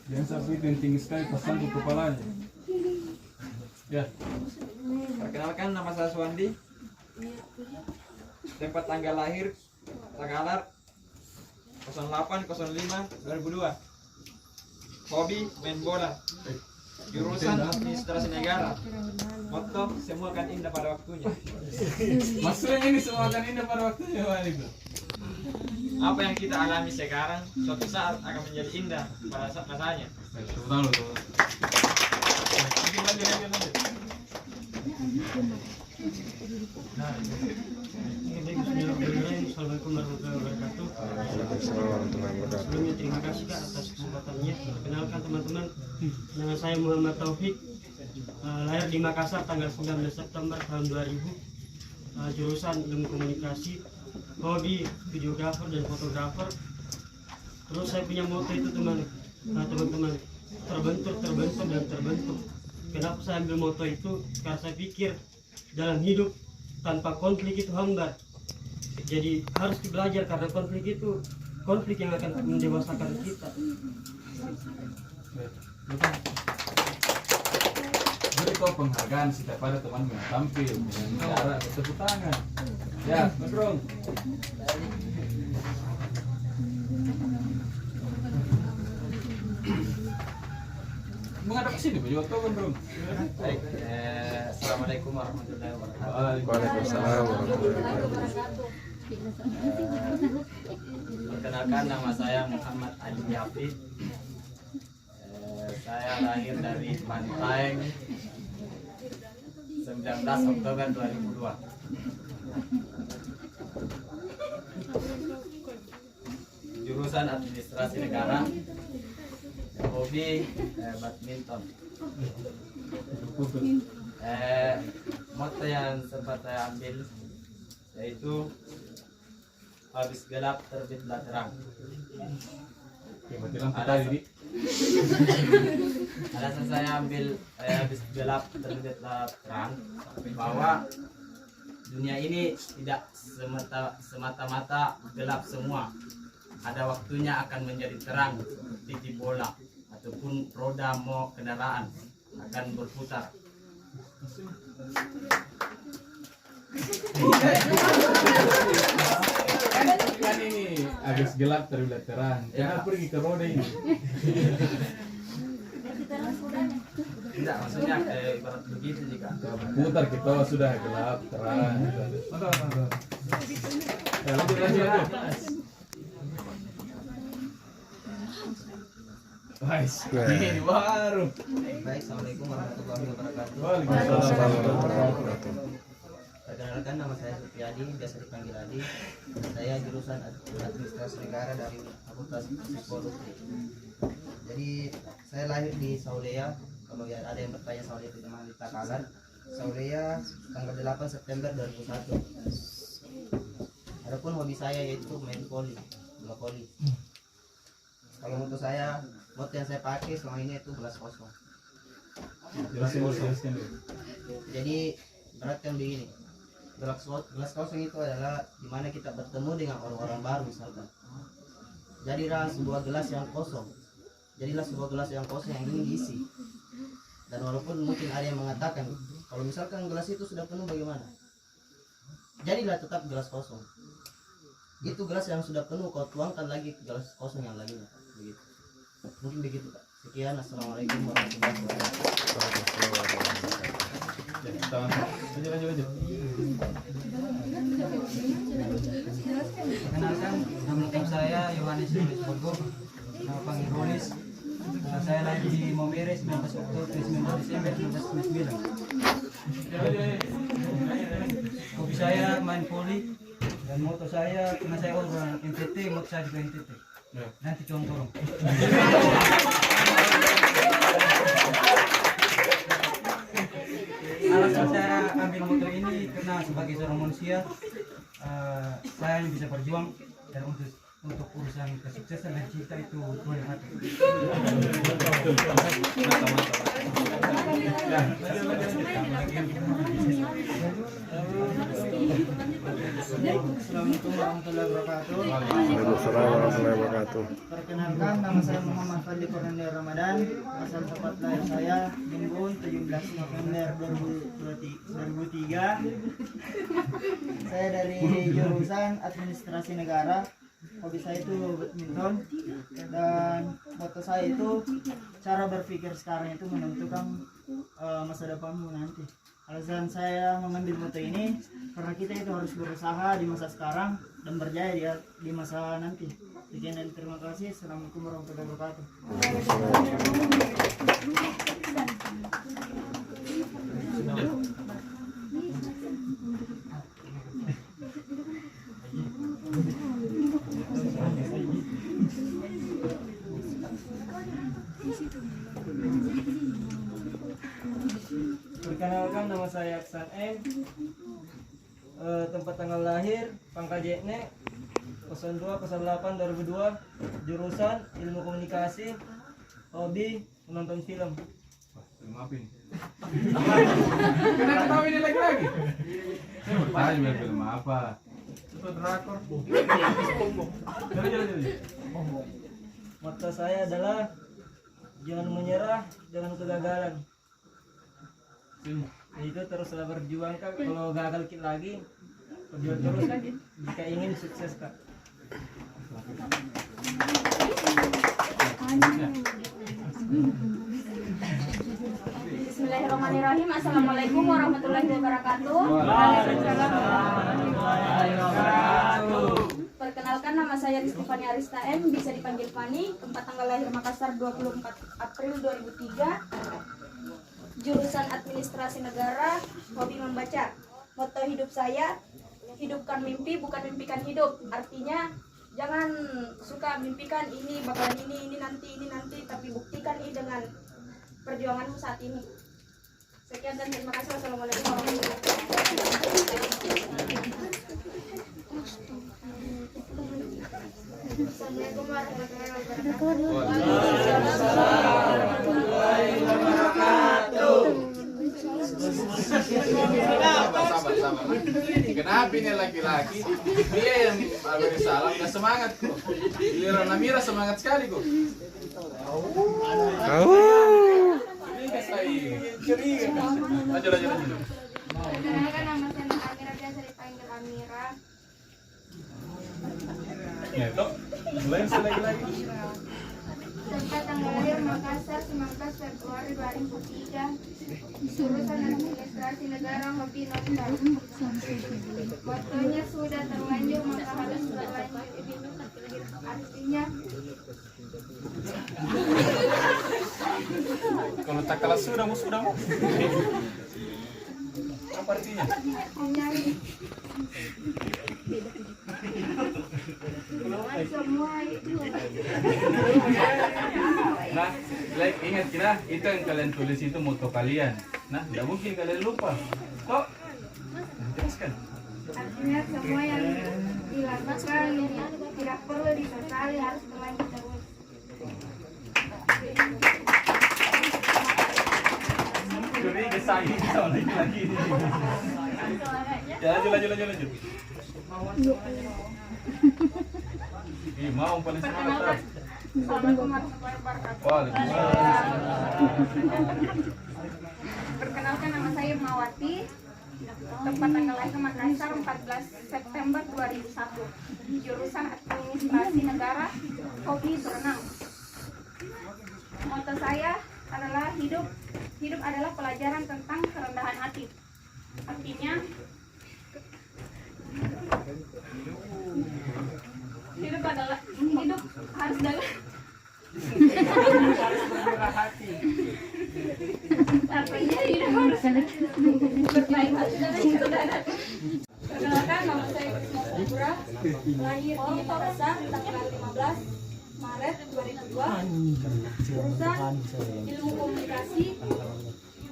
Jangan sampai itu yang tinggi sekali pasang ke kepalanya. Ya. Perkenalkan, nama saya Suwandi. Tempat tanggal lahir Tagalar 08/05/2002. Hobi main bola. Jurusan administrasi negara. Motto, semua akan indah pada waktunya. Maksudnya ini semua akan indah pada waktunya, Pak itu. Apa yang kita alami sekarang suatu saat akan menjadi indah pada masanya. Tepuk tangan dulu. Lanjut. Assalamualaikum warahmatullahi wabarakatuh. Sebelumnya terima kasih Kak atas kesempatannya. Perkenalkan teman-teman, nama saya Muhammad Taufik, lahir di Makassar tanggal 19 September tahun 2000, jurusan ilmu komunikasi, hobi videografer dan fotografer. Terus saya punya moto itu teman-teman, terbentuk. Kenapa saya ambil moto itu? Karena saya pikir dalam hidup tanpa konflik itu hambar. Jadi harus belajar karena konflik yang akan mendewasakan kita. Beri kau penghargaan setiap ada teman yang tampil dengan cara bertepuk tangan. Ya, Gondrong. Menghadap ke sini, baju kau Gondrong. Baik, assalamualaikum warahmatullahi wabarakatuh. Waalaikumsalam warahmatullahi wabarakatuh. Perkenalkan, nama saya Muhammad Ali Yafid. Saya lahir dari Bantaeng 19 Oktober 2002. Jurusan administrasi negara. Hobi badminton. Moto yang sempat saya ambil yaitu habis gelap terbitlah terang. Alasan saya ambil habis gelap terbitlah terang bahwa dunia ini tidak semata-mata gelap semua. Ada waktunya akan menjadi terang seperti bola ataupun roda mau kendaraan akan berputar. Kan ini habis gelap terlihat terang. Kenapa pergi ke roda ini? Tidak, maksudnya ibarat begitu jika Putar kita sudah gelap terang. Lanjut. Ini baru. Baik, assalamualaikum warahmatullahi wabarakatuh. Waalaikumsalam warahmatullahi wabarakatuh. Perkenalkan, nama saya Supriyadi, biasa dipanggil Adi. Saya jurusan administrasi negara dari Fakultas Psikologi. Jadi saya lahir di Saulea. Kalau ya ada yang bertanya Saulea itu teman di Takalar. Saulea tanggal 8 September 2001. Adapun hobi saya yaitu main voli, bola voli. Kalau moto yang saya pakai selama ini itu gelas kosong. Jelaskan dulu. Jadi beratkan begini, gelas kosong itu adalah dimana kita bertemu dengan orang-orang baru misalkan. Jadilah sebuah gelas yang kosong. Jadilah sebuah gelas yang kosong yang ingin diisi. Dan walaupun mungkin ada yang mengatakan kalau misalkan gelas itu sudah penuh bagaimana? Jadilah tetap gelas kosong. Itu gelas yang sudah penuh kau tuangkan lagi ke gelas kosong yang lainnya. Begitu. Mungkin begitu Pak. Sekian, assalamualaikum warahmatullahi wabarakatuh. Lanjut. Perkenalkan, nama lengkap saya Yohanes Rolis Borgo, nama panggil Rolis. Saya lahir di Momere 19 Oktober 19 Desember 1999. Hobi saya main voli dan moto saya karena saya orang NTT, moto saya juga NTT. Nanti tolong. Alasan saya ambil moto ini karena sebagai seorang manusia saya bisa berjuang dan untuk urusan kesuksesan dan cinta itu Tuhan yang atur. Mantap. Assalamualaikum warahmatullahi wabarakatuh. Waalaikumsalam warahmatullahi wabarakatuh. Perkenalkan, nama saya Muhammad Fadli Kornel Ramadan. Asal tempat lahir saya Minggu 17 November 2003. Saya dari jurusan Administrasi Negara. Hobi saya itu badminton, dan moto saya itu cara berpikir sekarang itu menentukan masa depanmu nanti. Alasan saya mengambil moto ini karena kita itu harus berusaha di masa sekarang dan berjaya di masa nanti. Sekian dan terima kasih. Assalamualaikum warahmatullahi wabarakatuh. Perkenalkan, nama saya Aksan M. Tempat tanggal lahir Pangkajekne 02/08/2002. Jurusan Ilmu Komunikasi. Hobi menonton film. Film apa ini? Kenapa tahu ini lagi? Saya bertanya film apa? Itu drakor. Jadi. Motto saya adalah jangan menyerah, jangan kegagalan. Itu teruslah berjuang Kak. Kalau gagal lagi, berjuang terus jika ingin sukses Kak. Bismillahirrahmanirrahim. Assalamualaikum warahmatullahi wabarakatuh. Perkenalkan, nama saya Rizky Arista M, bisa dipanggil Fani. Tempat tanggal lahir Makassar 24 April 2003. Jurusan Administrasi Negara. Hobi membaca. Moto hidup saya, hidupkan mimpi bukan mimpikan hidup. Artinya jangan suka mimpikan ini bakalan ini nanti, tapi buktikan ini dengan perjuanganmu saat ini. Sekian dan terima kasih. Wassalamualaikum warahmatullahi Sabar. Kenapa ini laki-laki? Dia yang beri salam, nggak semangat kok. Giliran Amira semangat sekali kok. Lanjut. Perkenalkan, nama saya Amira, biasa dipanggil Amira. Ya, Dok. Mulai lagi. Tempat tanggal lahir Makassar 19 Februari 2003. Jurusan Administrasi Negara. Hobi nonton. Motonya sudah terlanjur maka harus berlanjut. Artinya Kalau tak kalah sudah mau. Apa artinya? semua itu. Nah, ingat kira itu yang kalian tulis itu moto kalian. Nah, tidak mungkin kalian lupa. Kok? Jelaskan. Artinya semua yang dilakukan tidak perlu disesali, harus berlanjut terus. Curiga sayang sama lagi. Ya, lanjut. Mau paling semangat. Assalamualaikum warahmatullahi wabarakatuh. Perkenalkan, nama saya Mawati. Tempat tanggal lahir Makassar 14 September 2001. Jurusan Administrasi Negara. Hobi berenang. Moto saya adalah hidup adalah pelajaran tentang kerendahan hati. Artinya hidup harus dalam artinya hidup harus berbaik hati dan kerendahan. Perkenalkan, nama saya Pura, lahir di Makassar tanggal 15 Maret 2002. Jurusan Ilmu Komunikasi.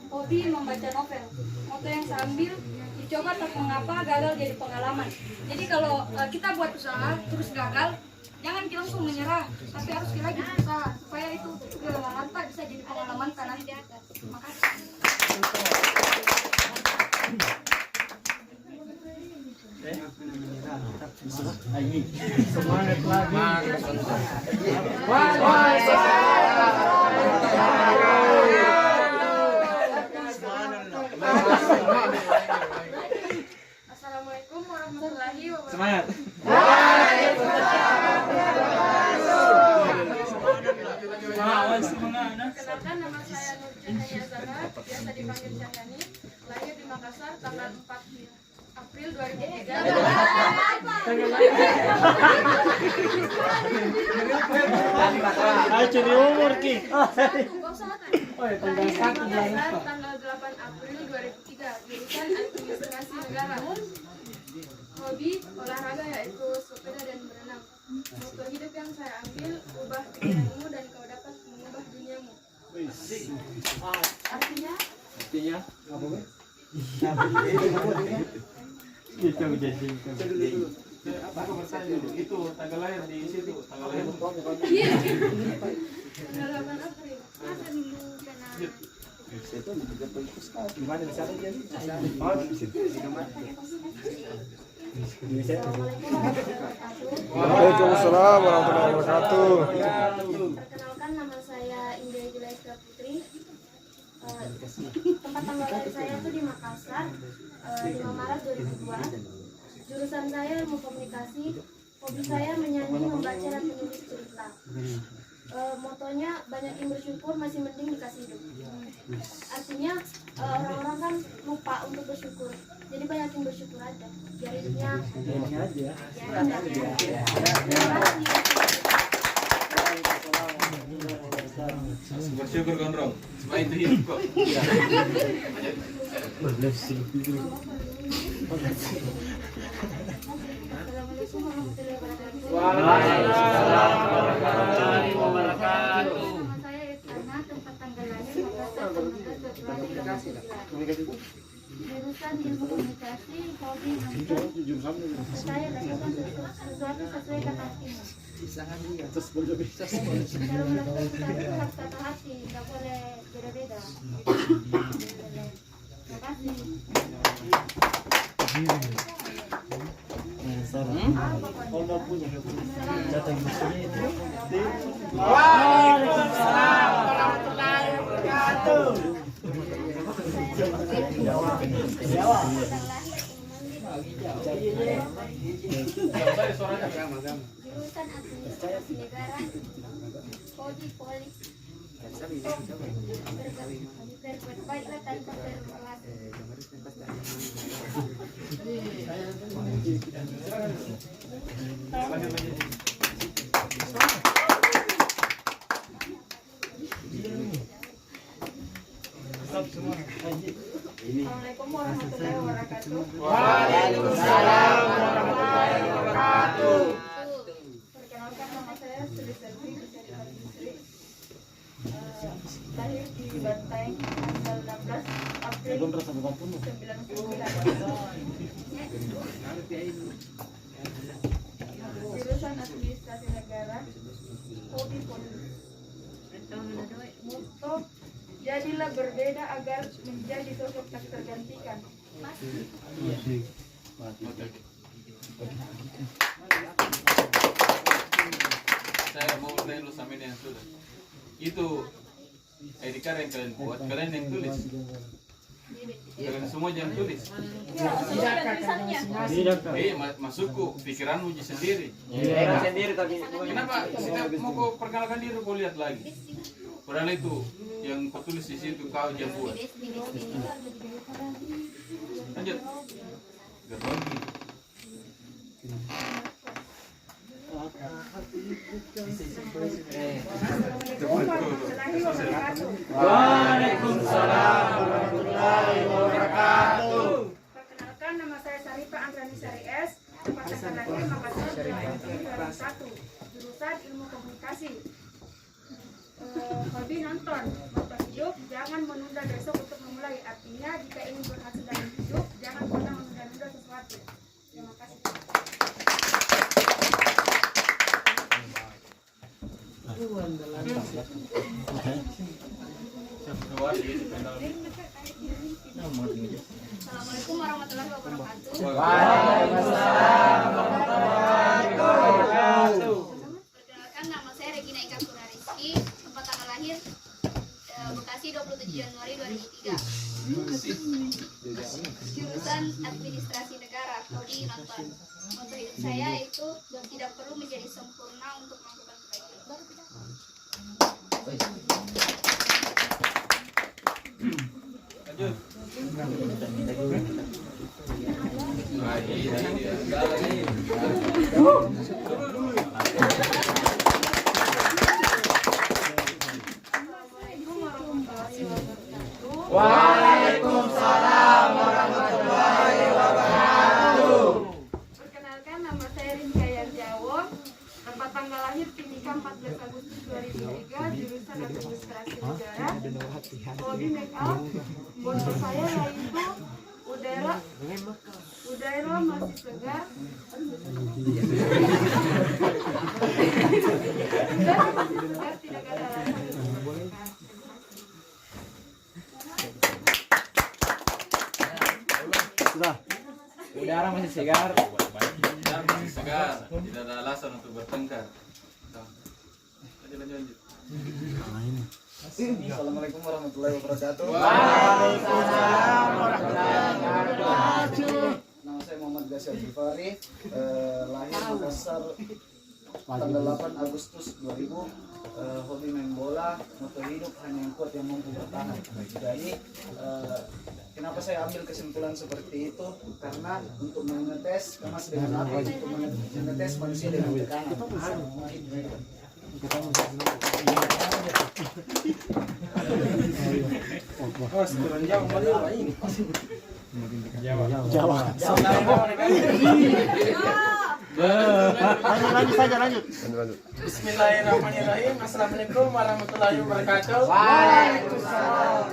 Hobi membaca novel. Moto yang saya ambil, dicoba tak mengapa, gagal jadi pengalaman. Jadi kalau kita buat usaha terus gagal, jangan kita langsung menyerah, tapi harus kita lagi berusaha supaya itu pengalaman bisa jadi pengalaman nanti. Terima kasih. Semangat lagi. Assalamualaikum warahmatullahi wabarakatuh. Semangat. Perkenalkan, nama saya Nurjana Yazana, biasa dipanggil Cahyani, lahir di Makassar tanggal 4 April 2003. Ayo curi umur ki. Tanggal 8 April 2003, jurusan Administrasi Negara. Hobi olahraga yaitu sepeda dan berenang. Moto hidup yang saya ambil, ubah pikiranmu dan kau dapat mengubah duniamu. Artinya Aku bertanya dulu, itu tanggal lahir di situ, tanggal lahir. tanggal 8 April. Masa dulu kena Assalamualaikum warahmatullahi wabarakatuh. Waalaikumsalam warahmatullahi wabarakatuh. Perkenalkan, nama saya Indah Julaistra Putri. Tempat tanggal lahir saya itu di Makassar, 5 Maret 2002. Jurusan saya ilmu komunikasi. Hobi saya menyanyi, membaca, dan menulis cerita. Motonya banyak yang bersyukur masih mending dikasih hidup. Artinya orang-orang kan lupa untuk bersyukur. Jadi banyak yang bersyukur aja. Biar hidupnya indah. Bersyukur gondrong, supaya itu hidup kok. Assalamualaikum warahmatullahi wabarakatuh. Waalaikumsalam warahmatullahi wabarakatuh. Nama saya Irfana, tempat tanggal lahir Makassar 19 Jurusan ilmu komunikasi, hobi nonton. Saya lakukan sesuatu sesuai kata hatimu. Dalam melakukan sesuatu harus kata hati, nggak boleh beda-beda. Terima kasih. Waalaikumsalam warahmatullahi wabarakatuh. Jurusan Administrasi Negara, hobi polis. Berbuat baiklah tanpa bermalas. Assalamualaikum warahmatullahi wabarakatuh. Waalaikumsalam warahmatullahi wabarakatuh. Perkenalkan, nama saya Sri Selvi Sri. Lahir di Bantaeng tanggal 16 April 1999. Jurusan Administrasi Negara, hobi polis. Moto, jadilah berbeda agar menjadi sosok tak tergantikan. Saya mau bertanya dulu sama ini yang sudah. Itu ID card yang kalian buat, kalian yang tulis. Kalian semua yang tulis. Masukku, pikiranmu sendiri. Kenapa kita mau kau perkenalkan diri, kau lihat lagi. Padahal itu yang kau tulis di situ kau yang buat. Lanjut. Gerogi. Waalaikumsalam warahmatullahi wabarakatuh. Perkenalkan, nama saya Sarifah Andrani Sari S. Tempat tanggal lahir Makassar 2001. Jurusan ilmu komunikasi. Hobi nonton. Moto hidup, jangan menunda besok untuk memulai. Artinya jika ingin berhasil dalam hidup, jangan pernah menunda-nunda sesuatu. Terima kasih. Assalamualaikum warahmatullahi wabarakatuh. Waalaikumsalam warahmatullahi Januari 2003. Jurusan Administrasi Negara, prodi nonton. Moto hidup saya itu tidak perlu menjadi sempurna untuk melakukan kebaikan. Waalaikumsalam warahmatullahi wabarakatuh. Perkenalkan, nama saya Rizka Yarjawo. Tempat tanggal lahir Timika 14 Agustus 2003, jurusan Administrasi Negara. Hobi make up. Moto saya yaitu udara masih segar. Tidak ada alasan untuk menikah. Udara masih segar. Udara masih segar, tidak ada alasan untuk bertengkar. Lanjut. Assalamualaikum warahmatullahi wabarakatuh. Waalaikumsalam warahmatullahi wabarakatuh. Nama saya Muhammad Ghazali Al-Ghifari, lahir Makassar tanggal 8 Agustus 2000. Hobi main bola, moto hidup hanya yang kuat yang mampu bertahan. Jadi kenapa saya ambil kesimpulan seperti itu? Karena untuk mengetes kemas dengan api, untuk mengetes manusia dengan tekanan. Lanjut. Bismillahirrahmanirrahim. Assalamualaikum warahmatullahi wabarakatuh. Waalaikumsalam.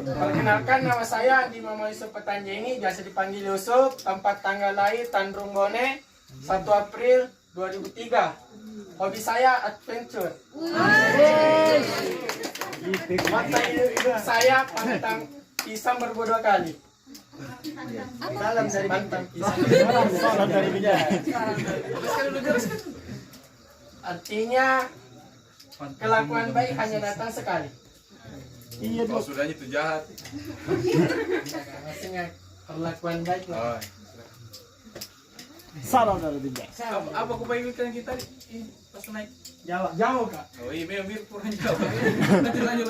Perkenalkan, nama saya Andi Mama Yusuf Petanjeni, biasa dipanggil Yusuf. Tempat tanggal lahir Tandrung Bone, 1 April 2003. Hobi saya adventure. Mata hidup saya pantang pisang berbodua kali. Salam dari pantang pisang. Salam dari Binjai. Artinya kelakuan baik hanya datang sekali. Oh, sudahnya itu jahat. Maksudnya perlakuan baik lah. Oh. Salam dari Binjai. Apa kebaikan kita pas naik? Jauh kak. Oh iya, memang mirip kurang jauh. Lanjut.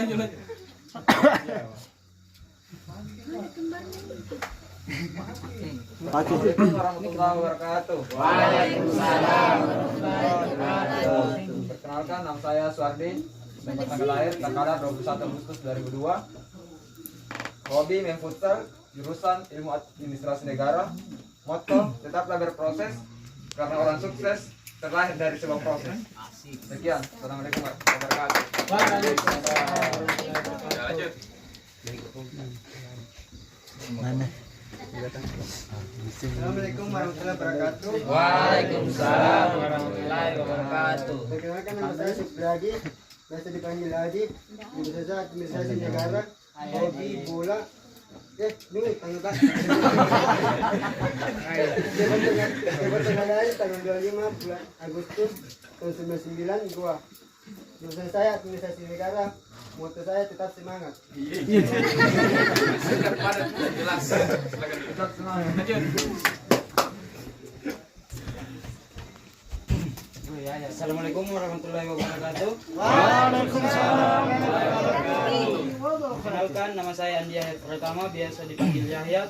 Assalamualaikum warahmatullahi wabarakatuh. Waalaikumsalam. Perkenalkan, nama saya Suardin. Tempat tanggal lahir Takara 21 Agustus 2002. Hobi main futsal, jurusan Ilmu Administrasi Negara. Moto, tetaplah berproses karena orang sukses terlahir dari sebuah proses. Sekian. Assalamualaikum warahmatullahi wabarakatuh. Ya, lanjut. Assalamualaikum warahmatullahi wabarakatuh. Waalaikumsalam warahmatullahi wabarakatuh. Perkenalkan, nama saya Supriyadi, biasa dipanggil Adi, jurusan Administrasi Negara. Hobi bola. Tanggal Pak. Debat tanggal lahir tanggal 25 bulan Agustus tahun 99 gua. Jurusan saya Administrasi Negara. Moto saya tetap semangat. Jelas. Silakan. Lanjut. Assalamualaikum warahmatullahi wabarakatuh. Waalaikumsalam. Perkenalkan, nama saya Andi Pratama, biasa dipanggil Yahya.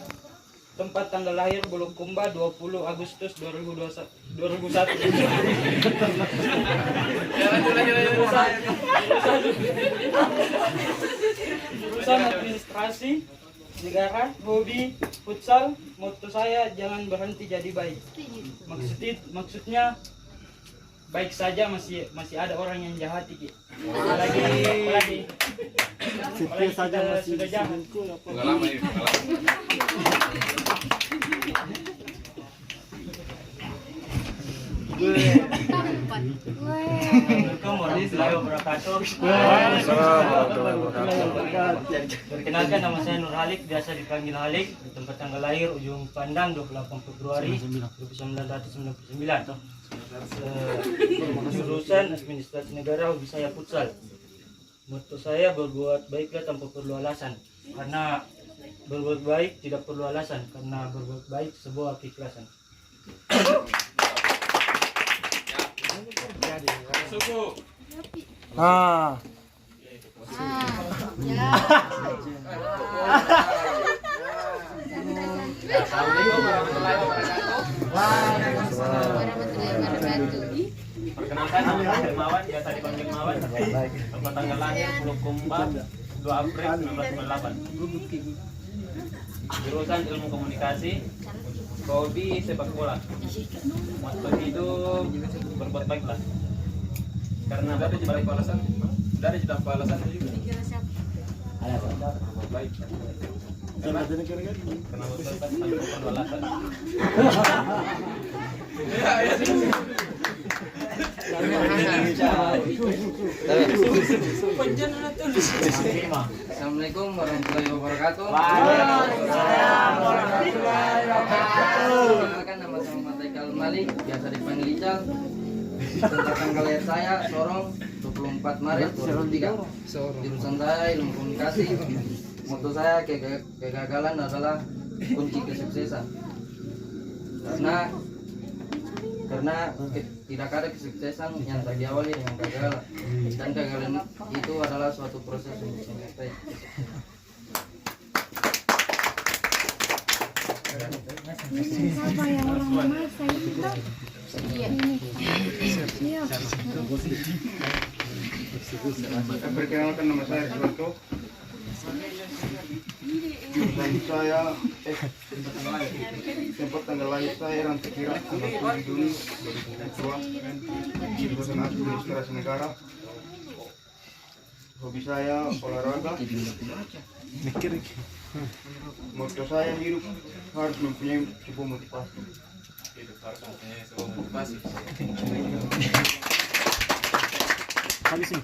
Tempat tanggal lahir Bulukumba 20 Agustus 2001. Jurusan Administrasi Negara, hobi futsal. Moto saya jangan berhenti jadi baik. Maksudnya baik saja masih ada orang yang jahat iki. Apalagi saja kita masih sudah jahat. Pengalaman ini, pengalaman. Assalamualaikum warahmatullahi wabarakatuh. Perkenalkan, nama saya Nur Halik, biasa dipanggil Halik. Tempat tanggal lahir Ujung Pandang 28 Februari 1999. Jurusan Administrasi Negara, hobi saya futsal. Motto saya berbuat baiklah tanpa perlu alasan. Karena berbuat baik tidak perlu alasan. Karena berbuat baik sebuah keikhlasan. Suku. Ah. Assalamualaikum warahmatullahi wabarakatuh. Perkenalkan, nama saya Hermawan, biasa dipanggil Mawan. Tempat tanggal lahir 2 April 1998. Jurusan Ilmu Komunikasi, hobi sepak bola. Motto hidup berbuat baiklah. Karena Ada berbuat cerita baik alasan. Ada cerita alasan juga. Baik. Karena jadi kira-kira. karena berbuat baik tanpa perlu alasan. Assalamualaikum warahmatullahi wabarakatuh. Waalaikumsalam warahmatullahi wabarakatuh. Perkenalkan, nama saya Muhammad Haikal Malik, biasa dipanggil Ical. Tentang tanggal lahir saya Sorong 24 Maret 2003. Jurusan saya Ilmu Komunikasi. Motto saya kegagalan adalah kunci kesuksesan. Karena tidak ada kesuksesan yang tak diawali dengan kegagalan, dan kegagalan itu adalah suatu proses untuk mencapai kesuksesan. Siapa yang lama saya kita? Iya. Perkenalkan, nama saya Suwanto. Jurusan saya tempat tanggal lahir saya Rantai Kira tanggal 7 Juni 2002. Jurusan Administrasi Negara. Hobi saya olahraga. Motto saya hidup harus mempunyai sebuah motivasi. Hidup harus mempunyai sebuah motivasi. Habis nih.